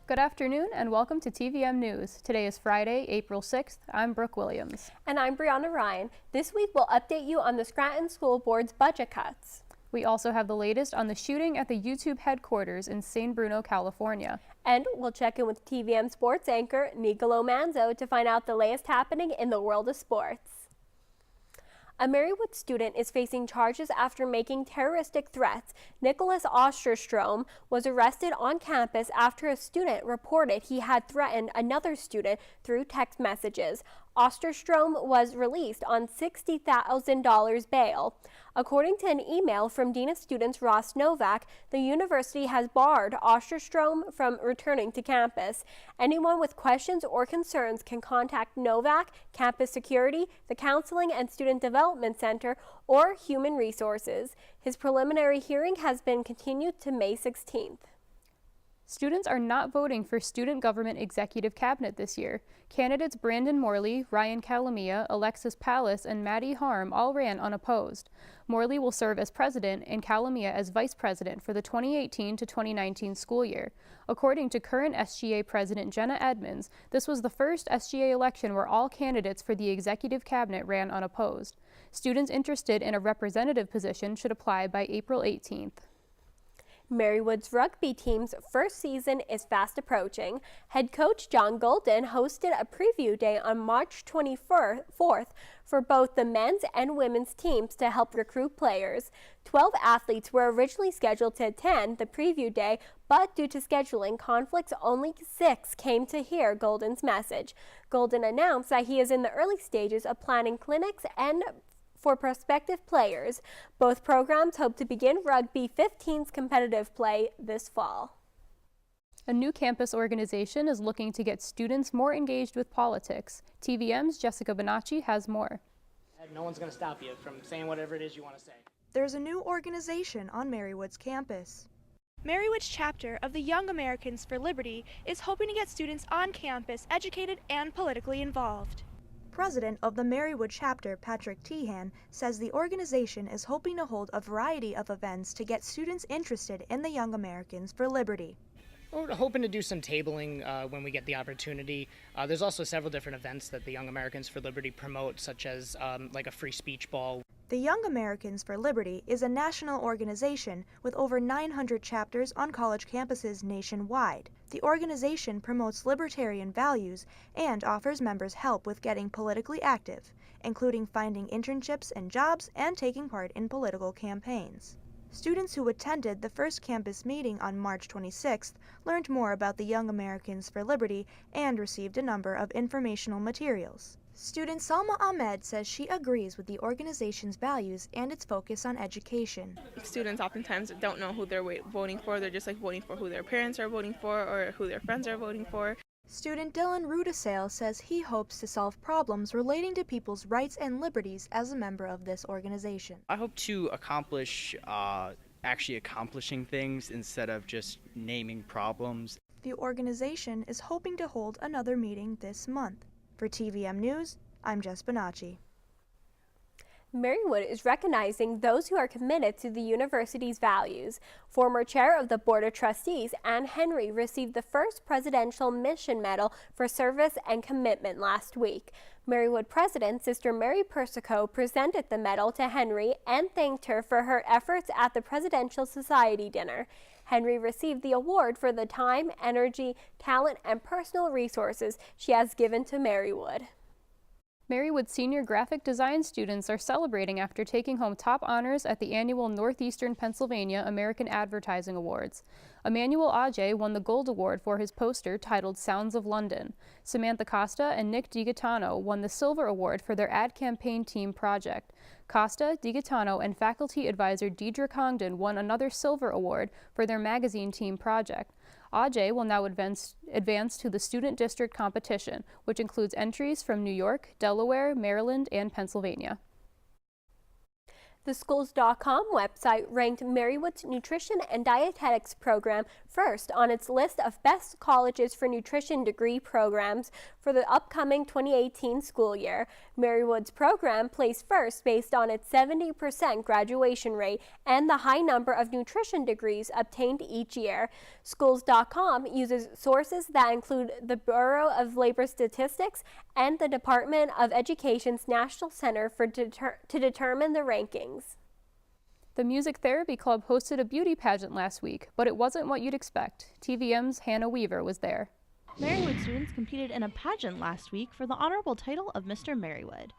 Good afternoon and welcome to TVM News. Today is Friday, April 6th. I'm Brooke Williams. And I'm Brianna Ryan. This week we'll update you on the Scranton School Board's budget cuts. We also have the latest on the shooting at the YouTube headquarters in San Bruno, California. And we'll check in with TVM sports anchor Nicolo Manzo to find out the latest happening in the world of sports. A Marywood student is facing charges after making terroristic threats. Nicholas Osterstrom was arrested on campus after a student reported he had threatened another student through text messages. Osterstrom was released on $60,000 bail. According to an email from Dean of Students Ross Novak, the university has barred Osterstrom from returning to campus. Anyone with questions or concerns can contact Novak, Campus Security, the Counseling and Student Development Center, or Human Resources. His preliminary hearing has been continued to May 16th. Students are not voting for Student Government Executive Cabinet this year. Candidates Brandon Morley, Ryan Calamia, Alexis Pallas, and Maddie Harm all ran unopposed. Morley will serve as president and Calamia as vice president for the 2018 to 2019 school year. According to current SGA President Jenna Edmonds, this was the first SGA election where all candidates for the executive cabinet ran unopposed. Students interested in a representative position should apply by April 18th. Marywood's rugby team's first season is fast approaching. Head coach John Golden hosted a preview day on March 24th for both the men's and women's teams to help recruit players. 12 athletes were originally scheduled to attend the preview day, but due to scheduling conflicts, only 6 came to hear Golden's message. Golden announced that he is in the early stages of planning clinics and for prospective players. Both programs hope to begin Rugby 15's competitive play this fall. A new campus organization is looking to get students more engaged with politics. TVM's Jessica Bonacci has more. No one's going to stop you from saying whatever it is you want to say. There's a new organization on Marywood's campus. Marywood's chapter of the Young Americans for Liberty is hoping to get students on campus educated and politically involved. President of the Marywood chapter, Patrick Tehan, says the organization is hoping to hold a variety of events to get students interested in the Young Americans for Liberty. We're hoping to do some tabling when we get the opportunity. There's also several different events that the Young Americans for Liberty promote, such as like a free speech ball. The Young Americans for Liberty is a national organization with over 900 chapters on college campuses nationwide. The organization promotes libertarian values and offers members help with getting politically active, including finding internships and jobs and taking part in political campaigns. Students who attended the first campus meeting on March 26th learned more about the Young Americans for Liberty and received a number of informational materials. Student Salma Ahmed says she agrees with the organization's values and its focus on education. Students oftentimes don't know who they're voting for. They're just voting for who their parents are voting for or who their friends are voting for. Student Dylan Rudisale says he hopes to solve problems relating to people's rights and liberties as a member of this organization. I hope to accomplish actually accomplishing things instead of just naming problems. The organization is hoping to hold another meeting this month. For TVM News, I'm Jess Bonacci. Marywood is recognizing those who are committed to the university's values. Former chair of the Board of Trustees, Ann Henry, received the first Presidential Mission Medal for service and commitment last week. Marywood President Sister Mary Persico presented the medal to Henry and thanked her for her efforts at the Presidential Society dinner. Henry received the award for the time, energy, talent, and personal resources she has given to Marywood. Marywood senior graphic design students are celebrating after taking home top honors at the annual Northeastern Pennsylvania American Advertising Awards. Emmanuel Ajay won the Gold Award for his poster titled Sounds of London. Samantha Costa and Nick DiGaetano won the Silver Award for their ad campaign team project. Costa, DiGaetano, and faculty advisor Deidre Congdon won another Silver Award for their magazine team project. Ajay will now advance to the Student District competition, which includes entries from New York, Delaware, Maryland, and Pennsylvania. The schools.com website ranked Marywood's Nutrition and Dietetics program first on its list of best colleges for nutrition degree programs for the upcoming 2018 school year. Marywood's program placed first based on its 70% graduation rate and the high number of nutrition degrees obtained each year. Schools.com uses sources that include the Bureau of Labor Statistics and the Department of Education's National Center to determine the rankings. The Music Therapy Club hosted a beauty pageant last week, but it wasn't what you'd expect. TVM's Hannah Weaver was there. Marywood students competed in a pageant last week for the honorable title of Mr. Marywood.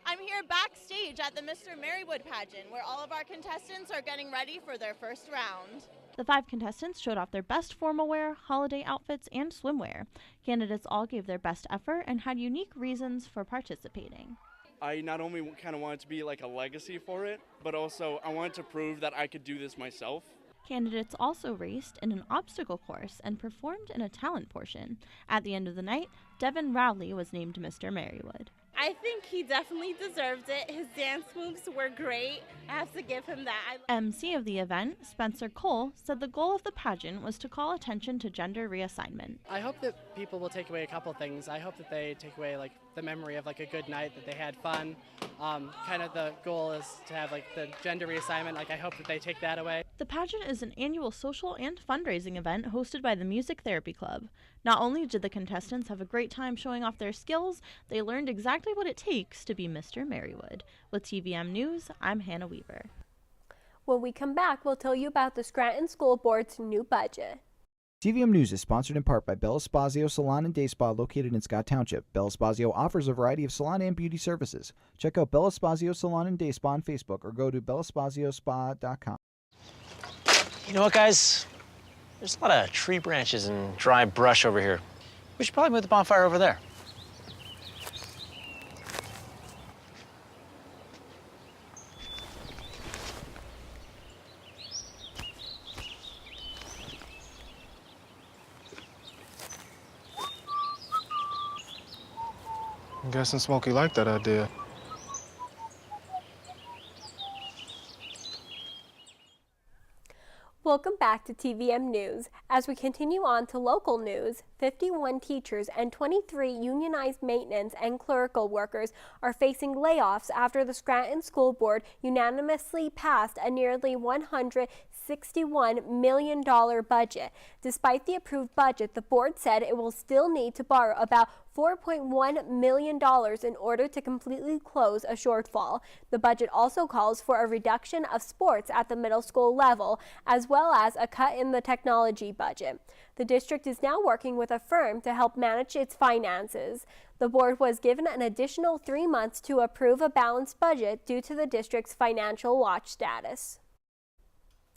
I'm here backstage at the Mr. Marywood pageant, where all of our contestants are getting ready for their first round. The 5 contestants showed off their best formal wear, holiday outfits, and swimwear. Candidates all gave their best effort and had unique reasons for participating. I not only kind of wanted to be like a legacy for it, but also I wanted to prove that I could do this myself. Candidates also raced in an obstacle course and performed in a talent portion. At the end of the night, Devin Rowley was named Mr. Marywood. I think he definitely deserved it. His dance moves were great. I have to give him that. MC of the event, Spencer Cole, said the goal of the pageant was to call attention to gender reassignment. I hope that people will take away a couple things. I hope that they take away like the memory of like a good night, that they had fun. Kind of the goal is to have like the gender reassignment. Like I hope that they take that away. The pageant is an annual social and fundraising event hosted by the Music Therapy Club. Not only did the contestants have a great time showing off their skills, they learned exactly what it takes to be Mr. Marywood. With TVM-News, I'm Hannah Weaver. When we come back, we'll tell you about the Scranton School Board's new budget. TVM-News is sponsored in part by Bella Spazio Salon and Day Spa located in Scott Township. Bella Spazio offers a variety of salon and beauty services. Check out Bella Spazio Salon and Day Spa on Facebook or go to bellaspazio.spa.com. You know what, guys? There's a lot of tree branches and dry brush over here. We should probably move the bonfire over there. I'm guessing Smokey liked that idea. Welcome back to TVM News. As we continue on to local news, 51 teachers and 23 unionized maintenance and clerical workers are facing layoffs after the Scranton School Board unanimously passed a nearly $161 million budget. Despite the approved budget, the board said it will still need to borrow about $4.1 million in order to completely close a shortfall. The budget also calls for a reduction of sports at the middle school level, as well as a cut in the technology budget. The district is now working with a firm to help manage its finances. The board was given an additional 3 months to approve a balanced budget due to the district's financial watch status.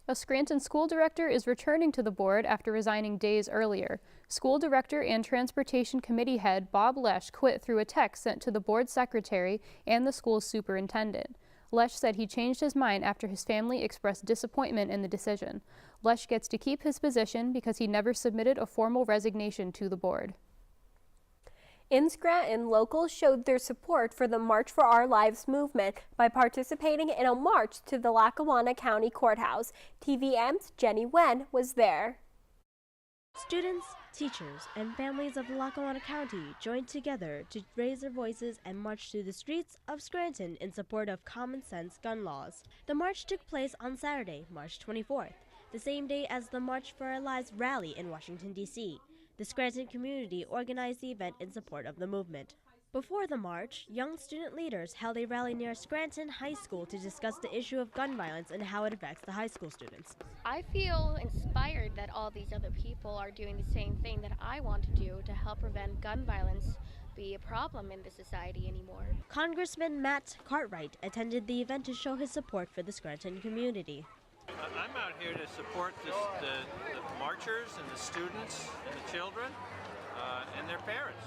A Scranton school director is returning to the board after resigning days earlier. School director and transportation committee head Bob Lesh quit through a text sent to the board secretary and the school's superintendent. Lesh said he changed his mind after his family expressed disappointment in the decision. Lesh gets to keep his position because he never submitted a formal resignation to the board. In Scranton, locals showed their support for the March for Our Lives movement by participating in a march to the Lackawanna County Courthouse. TVM's Jenny Wen was there. Students, teachers, and families of Lackawanna County joined together to raise their voices and march through the streets of Scranton in support of common sense gun laws. The march took place on Saturday, March 24th, the same day as the March for Our Lives rally in Washington, D.C. The Scranton community organized the event in support of the movement. Before the march, young student leaders held a rally near Scranton High School to discuss the issue of gun violence and how it affects the high school students. I feel inspired that all these other people are doing the same thing that I want to do to help prevent gun violence be a problem in the society anymore. Congressman Matt Cartwright attended the event to show his support for the Scranton community. I'm out here to support the marchers and the students and the children and their parents.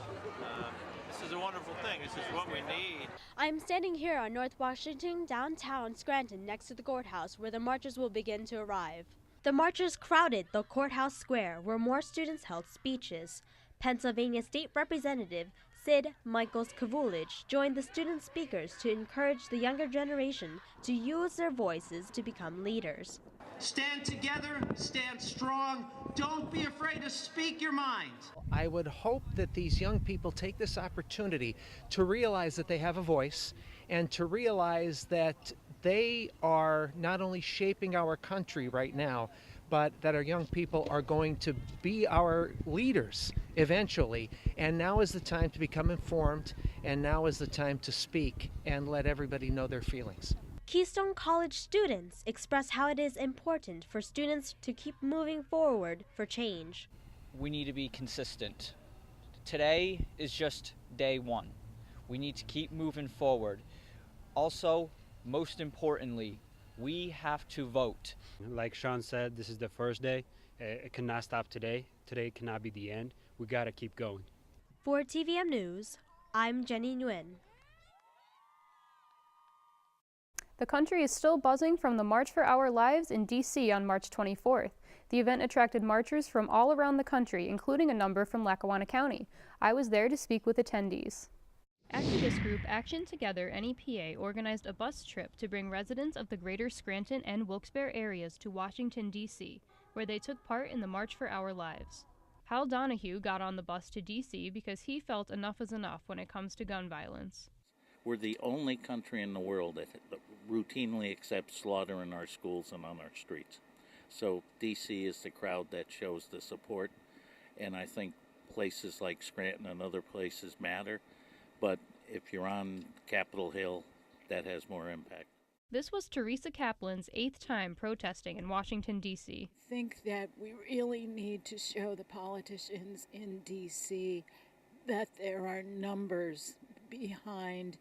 This is a wonderful thing. This is what we need. I'm standing here on North Washington, downtown Scranton, next to the courthouse, where the marchers will begin to arrive. The marchers crowded the courthouse square, where more students held speeches. Pennsylvania State Representative Sid Michaels-Kavulich joined the student speakers to encourage the younger generation to use their voices to become leaders. Stand together, stand strong, don't be afraid to speak your mind. I would hope that these young people take this opportunity to realize that they have a voice and to realize that they are not only shaping our country right now, but that our young people are going to be our leaders eventually. And now is the time to become informed, and now is the time to speak and let everybody know their feelings. Keystone College students express how it is important for students to keep moving forward for change. We need to be consistent. Today is just day one. We need to keep moving forward. Also, most importantly, we have to vote. Like Sean said, this is the first day. It cannot stop today. Today cannot be the end. We gotta keep going. For TVM News, I'm Jenny Nguyen. The country is still buzzing from the March for Our Lives in D.C. on March 24th. The event attracted marchers from all around the country, including a number from Lackawanna County. I was there to speak with attendees. Activist group Action Together NEPA organized a bus trip to bring residents of the greater Scranton and Wilkes-Barre areas to Washington, D.C., where they took part in the March for Our Lives. Hal Donahue got on the bus to D.C. because he felt enough is enough when it comes to gun violence. We're the only country in the world that routinely accepts slaughter in our schools and on our streets. So D.C. is the crowd that shows the support, and I think places like Scranton and other places matter. But if you're on Capitol Hill, that has more impact. This was Teresa Kaplan's 8th time protesting in Washington, D.C. I think that we really need to show the politicians in D.C. that there are numbers behind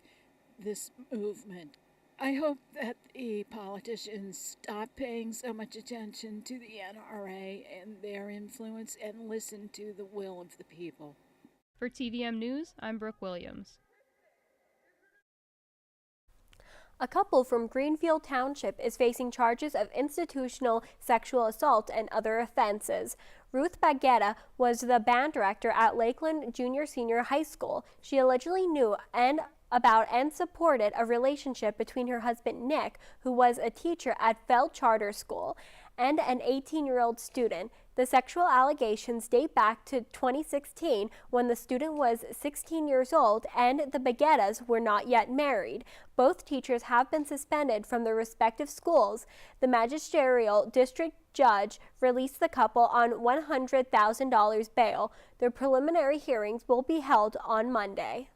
this movement. I hope that the politicians stop paying so much attention to the NRA and their influence and listen to the will of the people. For TVM News, I'm Brooke Williams. A couple from Greenfield Township is facing charges of institutional sexual assault and other offenses. Ruth Baguetta was the band director at Lakeland Junior-Senior High School. She allegedly knew about and supported a relationship between her husband Nick, who was a teacher at Feld Charter School, and an 18-year-old student. The sexual allegations date back to 2016 when the student was 16 years old and the Baguettas were not yet married. Both teachers have been suspended from their respective schools. The magisterial district judge released the couple on $100,000 bail. Their preliminary hearings will be held on Monday.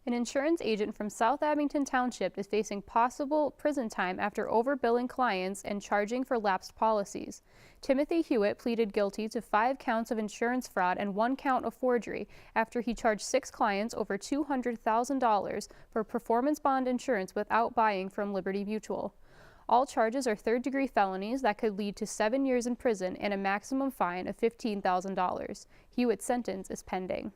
An insurance agent from South Abington Township is facing possible prison time after overbilling clients and charging for lapsed policies. Timothy Hewitt pleaded guilty to 5 counts of insurance fraud and 1 count of forgery after he charged 6 clients over $200,000 for performance bond insurance without buying from Liberty Mutual. All charges are third-degree felonies that could lead to 7 years in prison and a maximum fine of $15,000. Hewitt's sentence is pending.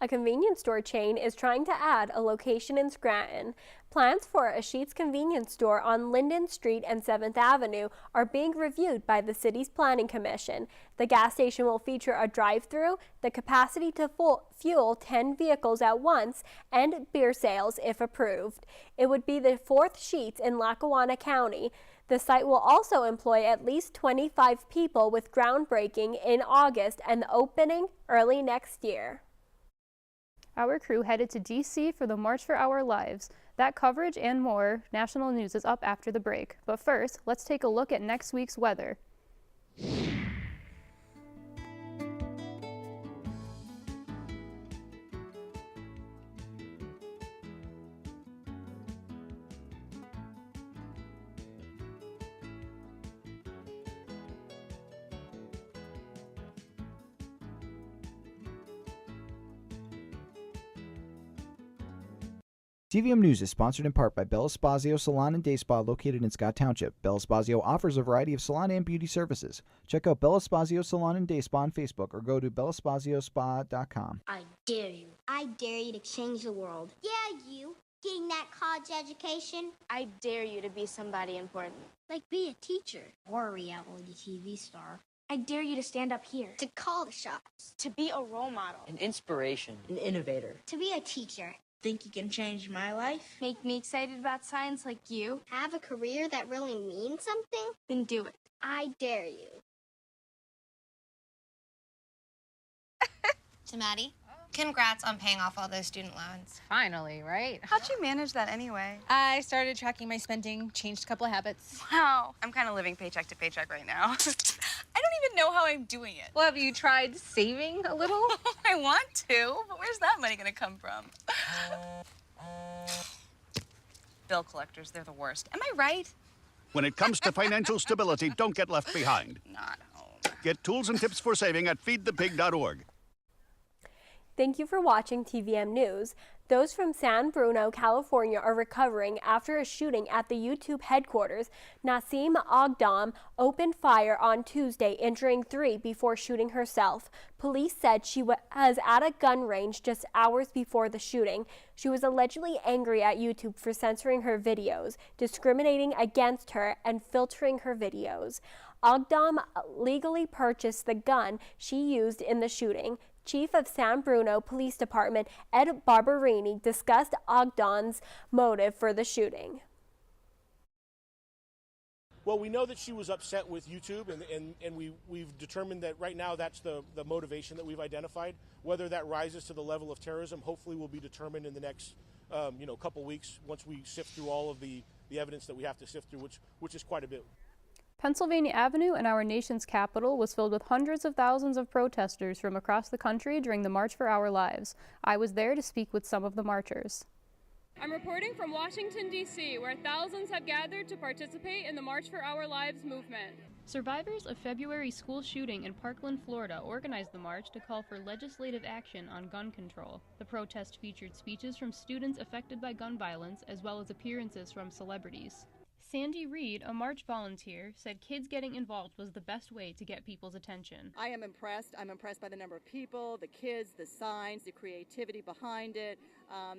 A convenience store chain is trying to add a location in Scranton. Plans for a Sheetz convenience store on Linden Street and 7th Avenue are being reviewed by the city's planning commission. The gas station will feature a drive-through, the capacity to fuel 10 vehicles at once, and beer sales if approved. It would be the 4th Sheetz in Lackawanna County. The site will also employ at least 25 people with groundbreaking in August and the opening early next year. Our crew headed to D.C. for the March for Our Lives. That coverage and more national news is up after the break. But first, let's take a look at next week's weather. TVM News is sponsored in part by Bella Spazio Salon and Day Spa located in Scott Township. Bella Spazio offers a variety of salon and beauty services. Check out Bella Spazio Salon and Day Spa on Facebook or go to bellaspaziospa.com. I dare you. I dare you to change the world. Yeah, you. Getting that college education. I dare you to be somebody important. Like be a teacher or a reality TV star. I dare you to stand up here. To call the shots. To be a role model. An inspiration. An innovator. To be a teacher. Think you can change my life? Make me excited about science like you? Have a career that really means something? Then do it. I dare you. To Maddie, congrats on paying off all those student loans. Finally, right? How'd you manage that anyway? I started tracking my spending, changed a couple of habits. Wow. I'm kind of living paycheck to paycheck right now. I don't even know how I'm doing it. Well, have you tried saving a little? I want to, but where's that money gonna come from? Bill collectors, they're the worst. Am I right? When it comes to financial stability, don't get left behind. Not home. Get tools and tips for saving at feedthepig.org. Thank you for watching TVM News. Those from San Bruno, California are recovering after a shooting at the YouTube headquarters. Nasim Agdam opened fire on Tuesday, injuring 3 before shooting herself. Police said she was at a gun range just hours before the shooting. She was allegedly angry at YouTube for censoring her videos, discriminating against her, and filtering her videos. Agdam legally purchased the gun she used in the shooting. Chief of San Bruno Police Department Ed Barberini discussed Ogdon's motive for the shooting. Well, we know that she was upset with YouTube, and we've determined that right now that's the motivation that we've identified. Whether that rises to the level of terrorism, hopefully will be determined in the next couple weeks once we sift through all of the evidence that we have to sift through, which is quite a bit. Pennsylvania Avenue in our nation's capital was filled with hundreds of thousands of protesters from across the country during the March for Our Lives. I was there to speak with some of the marchers. I'm reporting from Washington, D.C., where thousands have gathered to participate in the March for Our Lives movement. Survivors of February's school shooting in Parkland, Florida organized the march to call for legislative action on gun control. The protest featured speeches from students affected by gun violence as well as appearances from celebrities. Sandy Reed, a march volunteer, said kids getting involved was the best way to get people's attention. I am impressed. I'm impressed by the number of people, the kids, the signs, the creativity behind it,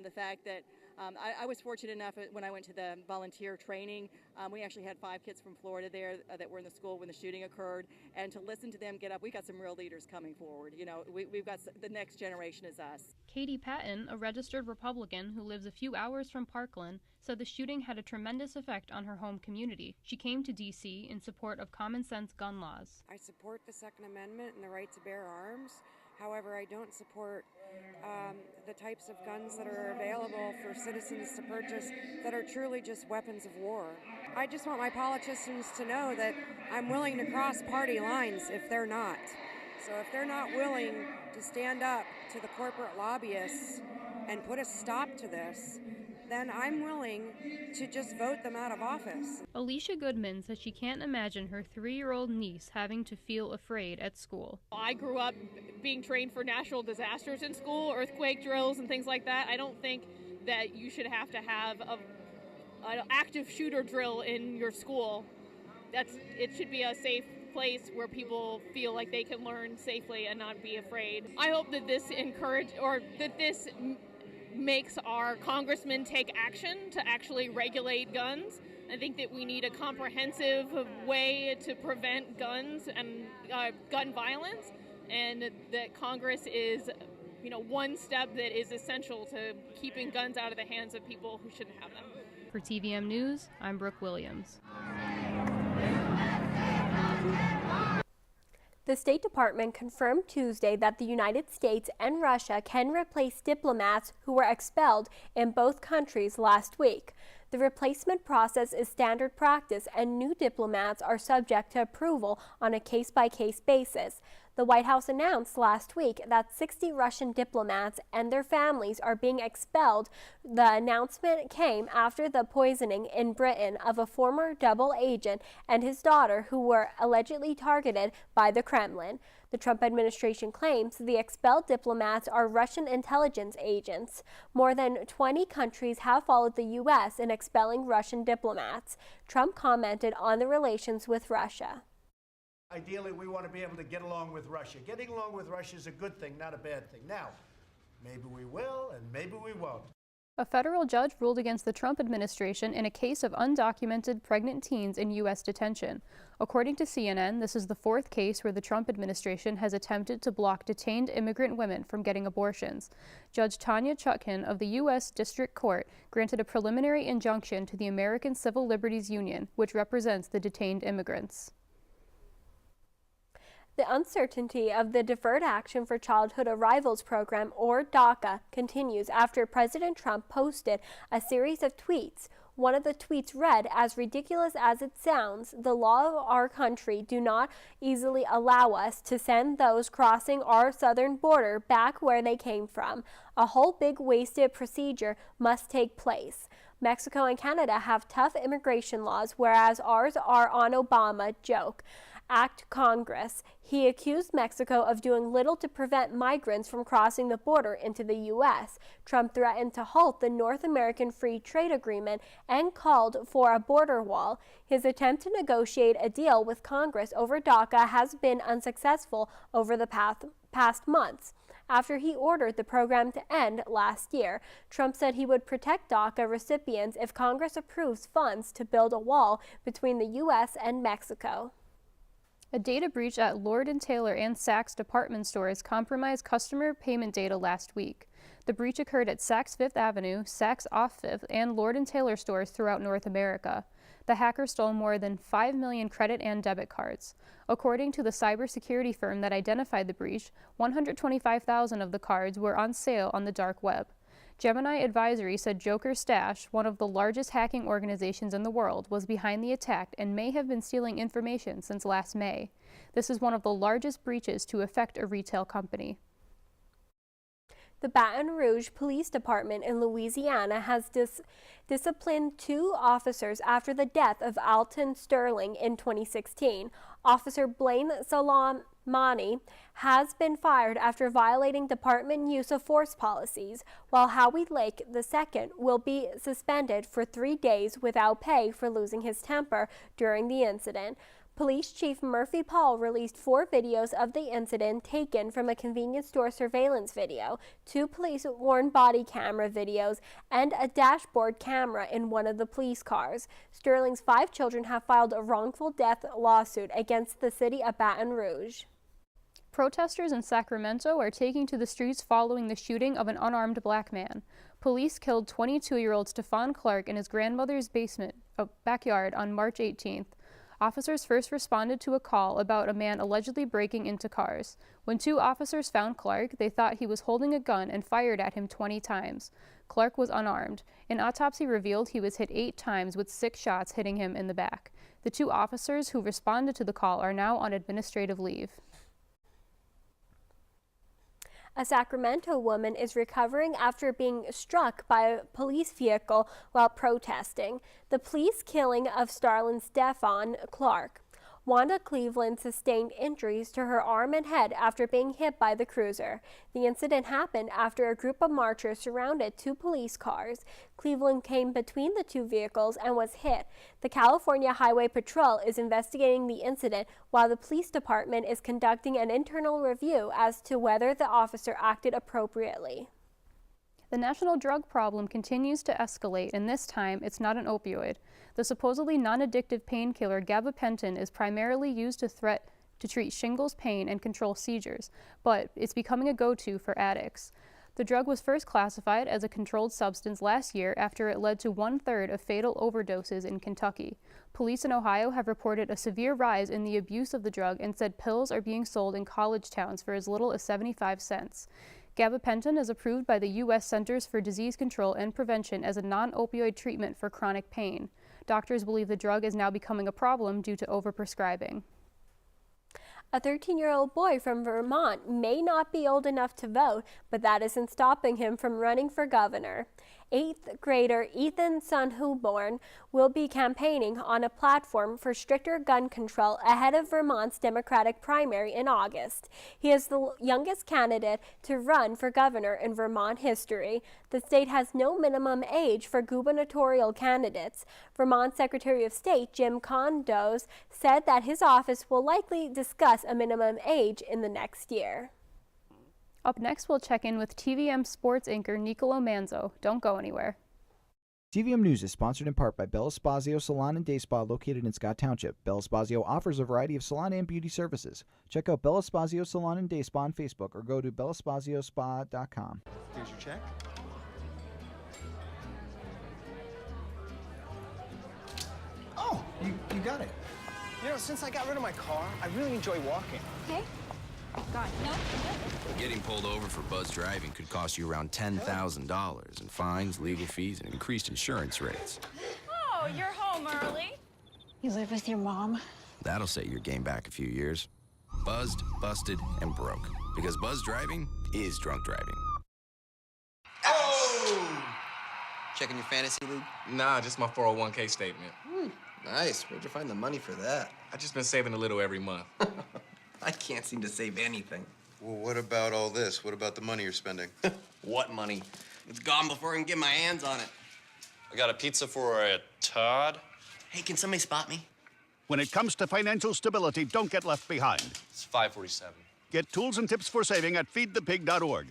the fact that I was fortunate enough when I went to the volunteer training. We actually had 5 kids from Florida there that were in the school when the shooting occurred, and to listen to them get up, we got some real leaders coming forward. You know, we've got the next generation is us. Katie Patton, a registered Republican who lives a few hours from Parkland, said the shooting had a tremendous effect on her home community. She came to D.C. in support of common sense gun laws. I support the Second Amendment and the right to bear arms. However, I don't support the types of guns that are available for citizens to purchase that are truly just weapons of war. I just want my politicians to know that I'm willing to cross party lines if they're not. So if they're not willing to stand up to the corporate lobbyists and put a stop to this, then I'm willing to just vote them out of office. Alicia Goodman says she can't imagine her 3-year-old niece having to feel afraid at school. I grew up being trained for natural disasters in school, earthquake drills and things like that. I don't think that you should have to have an active shooter drill in your school. It should be a safe place where people feel like they can learn safely and not be afraid. I hope that this makes our congressmen take action to actually regulate guns. I think that we need a comprehensive way to prevent guns and gun violence, and that Congress is, one step that is essential to keeping guns out of the hands of people who shouldn't have them. For TVM News, I'm Brooke Williams. The State Department confirmed Tuesday that the United States and Russia can replace diplomats who were expelled in both countries last week. The replacement process is standard practice, and new diplomats are subject to approval on a case-by-case basis. The White House announced last week that 60 Russian diplomats and their families are being expelled. The announcement came after the poisoning in Britain of a former double agent and his daughter, who were allegedly targeted by the Kremlin. The Trump administration claims the expelled diplomats are Russian intelligence agents. More than 20 countries have followed the U.S. in expelling Russian diplomats. Trump commented on the relations with Russia. Ideally, we want to be able to get along with Russia. Getting along with Russia is a good thing, not a bad thing. Now, maybe we will and maybe we won't. A federal judge ruled against the Trump administration in a case of undocumented pregnant teens in U.S. detention. According to CNN, this is the fourth case where the Trump administration has attempted to block detained immigrant women from getting abortions. Judge Tanya Chutkan of the U.S. District Court granted a preliminary injunction to the American Civil Liberties Union, which represents the detained immigrants. The uncertainty of the Deferred Action for Childhood Arrivals program, or DACA, continues after President Trump posted a series of tweets. One of the tweets read, "As ridiculous as it sounds, the law of our country do not easily allow us to send those crossing our southern border back where they came from. A whole big wasted procedure must take place. Mexico and Canada have tough immigration laws, whereas ours are on Obama. Joke. Act Congress." He accused Mexico of doing little to prevent migrants from crossing the border into the U.S. Trump threatened to halt the North American Free Trade Agreement and called for a border wall. His attempt to negotiate a deal with Congress over DACA has been unsuccessful over the past months. After he ordered the program to end last year, Trump said he would protect DACA recipients if Congress approves funds to build a wall between the U.S. and Mexico. A data breach at Lord & Taylor and Saks department stores compromised customer payment data last week. The breach occurred at Saks Fifth Avenue, Saks Off Fifth, and Lord & Taylor stores throughout North America. The hackers stole more than 5 million credit and debit cards. According to the cybersecurity firm that identified the breach, 125,000 of the cards were on sale on the dark web. Gemini Advisory said Joker Stash, one of the largest hacking organizations in the world, was behind the attack and may have been stealing information since last May. This is one of the largest breaches to affect a retail company. The Baton Rouge Police Department in Louisiana has disciplined 2 officers after the death of Alton Sterling in 2016. Officer Blaine Salamani has been fired after violating department use of force policies, while Howie Lake II will be suspended for 3 days without pay for losing his temper during the incident. Police Chief Murphy Paul released 4 videos of the incident taken from a convenience store surveillance video, 2 police-worn body camera videos, and a dashboard camera in one of the police cars. Sterling's 5 children have filed a wrongful death lawsuit against the city of Baton Rouge. Protesters in Sacramento are taking to the streets following the shooting of an unarmed black man. Police killed 22-year-old Stephon Clark in his grandmother's backyard on March 18th. Officers first responded to a call about a man allegedly breaking into cars. When 2 officers found Clark, they thought he was holding a gun and fired at him 20 times. Clark was unarmed. An autopsy revealed he was hit 8 times with 6 shots hitting him in the back. The 2 officers who responded to the call are now on administrative leave. A Sacramento woman is recovering after being struck by a police vehicle while protesting. The police killing of Starlin Stephon Clark. Wanda Cleveland sustained injuries to her arm and head after being hit by the cruiser. The incident happened after a group of marchers surrounded 2 police cars. Cleveland came between the 2 vehicles and was hit. The California Highway Patrol is investigating the incident while the police department is conducting an internal review as to whether the officer acted appropriately. The national drug problem continues to escalate, and this time it's not an opioid. The supposedly non-addictive painkiller gabapentin is primarily used to treat shingles pain and control seizures, but it's becoming a go-to for addicts. The drug was first classified as a controlled substance last year after it led to 1/3 of fatal overdoses in Kentucky. Police in Ohio have reported a severe rise in the abuse of the drug and said pills are being sold in college towns for as little as 75 cents. Gabapentin is approved by the U.S. Centers for Disease Control and Prevention as a non-opioid treatment for chronic pain. Doctors believe the drug is now becoming a problem due to overprescribing. A 13-year-old boy from Vermont may not be old enough to vote, but that isn't stopping him from running for governor. 8th grader Ethan Sunhuborn will be campaigning on a platform for stricter gun control ahead of Vermont's Democratic primary in August. He is the youngest candidate to run for governor in Vermont history. The state has no minimum age for gubernatorial candidates. Vermont Secretary of State Jim Condos said that his office will likely discuss a minimum age in the next year. Up next, we'll check in with TVM sports anchor Nicolo Manzo. Don't go anywhere. TVM News is sponsored in part by Bella Spazio Salon and Day Spa located in Scott Township. Bella Spazio offers a variety of salon and beauty services. Check out Bella Spazio Salon and Day Spa on Facebook or go to bellaspazio.spa.com. Here's your check. Oh, you got it. You know, since I got rid of my car, I really enjoy walking. Okay. God, no. Getting pulled over for buzz driving could cost you around $10,000 in fines, legal fees, and increased insurance rates. Oh, you're home early. You live with your mom? That'll set your game back a few years. Buzzed, busted, and broke. Because buzz driving is drunk driving. Oh! Checking your fantasy league? Nah, just my 401k statement. Nice. Where'd you find the money for that? I just been saving a little every month. I can't seem to save anything. Well, what about all this? What about the money you're spending? What money? It's gone before I can get my hands on it. I got a pizza for a Todd. Hey, can somebody spot me? When it comes to financial stability, don't get left behind. It's 547. Get tools and tips for saving at feedthepig.org.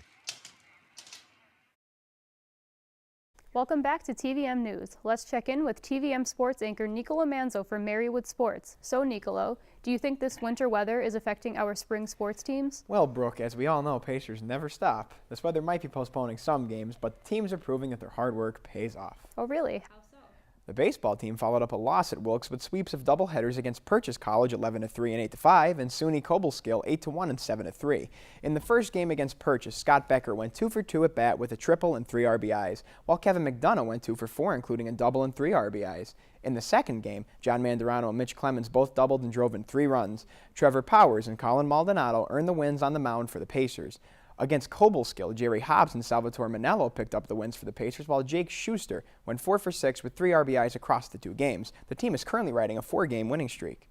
Welcome back to TVM News. Let's check in with TVM sports anchor Nicolo Manzo from Marywood Sports. So, Nicolo, do you think this winter weather is affecting our spring sports teams? Well, Brooke, as we all know, Pacers never stop. This weather might be postponing some games, but the teams are proving that their hard work pays off. Oh, really? The baseball team followed up a loss at Wilkes with sweeps of doubleheaders against Purchase College 11-3 and 8-5 and SUNY Cobleskill 8-1 and 7-3. In the first game against Purchase, Scott Becker went 2 for 2 at bat with a triple and 3 RBIs, while Kevin McDonough went 2 for 4, including a double and 3 RBIs. In the second game, John Mandarano and Mitch Clemens both doubled and drove in 3 runs. Trevor Powers and Colin Maldonado earned the wins on the mound for the Pacers. Against Cobleskill, Jerry Hobbs and Salvatore Manello picked up the wins for the Pacers, while Jake Schuster went 4 for 6 with 3 RBIs across the 2 games. The team is currently riding a 4-game winning streak.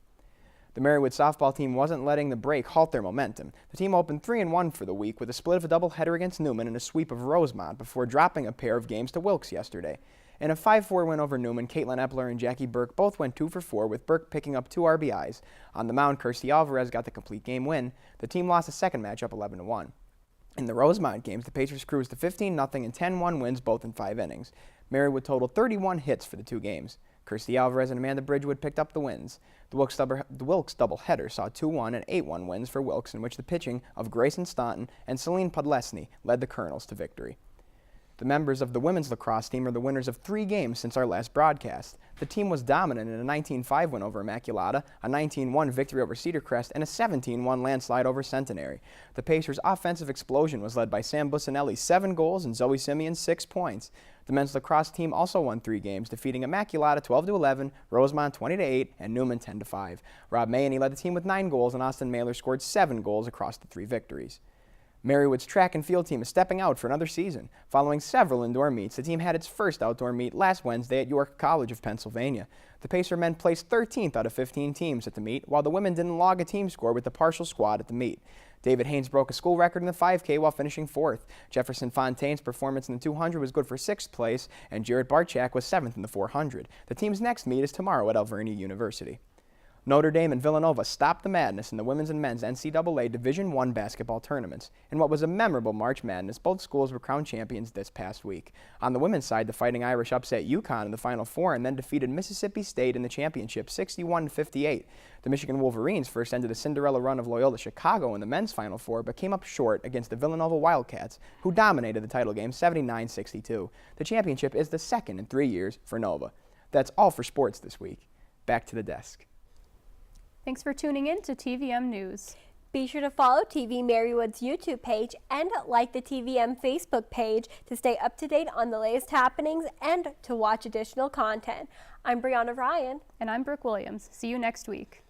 The Marywood softball team wasn't letting the break halt their momentum. The team opened 3-1 for the week with a split of a doubleheader against Newman and a sweep of Rosemont before dropping a pair of games to Wilkes yesterday. In a 5-4 win over Newman, Caitlin Epler and Jackie Burke both went 2 for 4, with Burke picking up 2 RBIs. On the mound, Kirstie Alvarez got the complete game win. The team lost the second matchup 11-1. In the Rosemont games, the Pacers cruised to 15-0 and 10-1 wins, both in 5 innings. Marywood totaled 31 hits for the 2 games. Kirstie Alvarez and Amanda Bridgewood picked up the wins. The Wilkes doubleheader saw 2-1 and 8-1 wins for Wilkes, in which the pitching of Grayson Staunton and Celine Podlesny led the Colonels to victory. The members of the women's lacrosse team are the winners of 3 games since our last broadcast. The team was dominant in a 19-5 win over Immaculata, a 19-1 victory over Cedar Crest, and a 17-1 landslide over Centenary. The Pacers' offensive explosion was led by Sam Bussinelli 7 goals and Zoe Simeon 6 points. The men's lacrosse team also won 3 games, defeating Immaculata 12-11, Rosemont 20-8, and Newman 10-5. Rob Mayany led the team with 9 goals, and Austin Mailer scored 7 goals across the 3 victories. Marywood's track and field team is stepping out for another season. Following several indoor meets, the team had its first outdoor meet last Wednesday at York College of Pennsylvania. The Pacer men placed 13th out of 15 teams at the meet, while the women didn't log a team score with the partial squad at the meet. David Haynes broke a school record in the 5K while finishing 4th. Jefferson Fontaine's performance in the 200 was good for 6th place, and Jarrett Barchak was 7th in the 400. The team's next meet is tomorrow at Alvernia University. Notre Dame and Villanova stopped the madness in the women's and men's NCAA Division I basketball tournaments. In what was a memorable March Madness, both schools were crowned champions this past week. On the women's side, the Fighting Irish upset UConn in the Final Four and then defeated Mississippi State in the championship 61-58. The Michigan Wolverines first ended a Cinderella run of Loyola Chicago in the men's Final Four, but came up short against the Villanova Wildcats, who dominated the title game 79-62. The championship is the second in 3 years for Nova. That's all for sports this week. Back to the desk. Thanks for tuning in to TVM News. Be sure to follow TV-Marywood's YouTube page and like the TVM Facebook page to stay up to date on the latest happenings and to watch additional content. I'm Brianna Ryan. And I'm Brooke Williams. See you next week.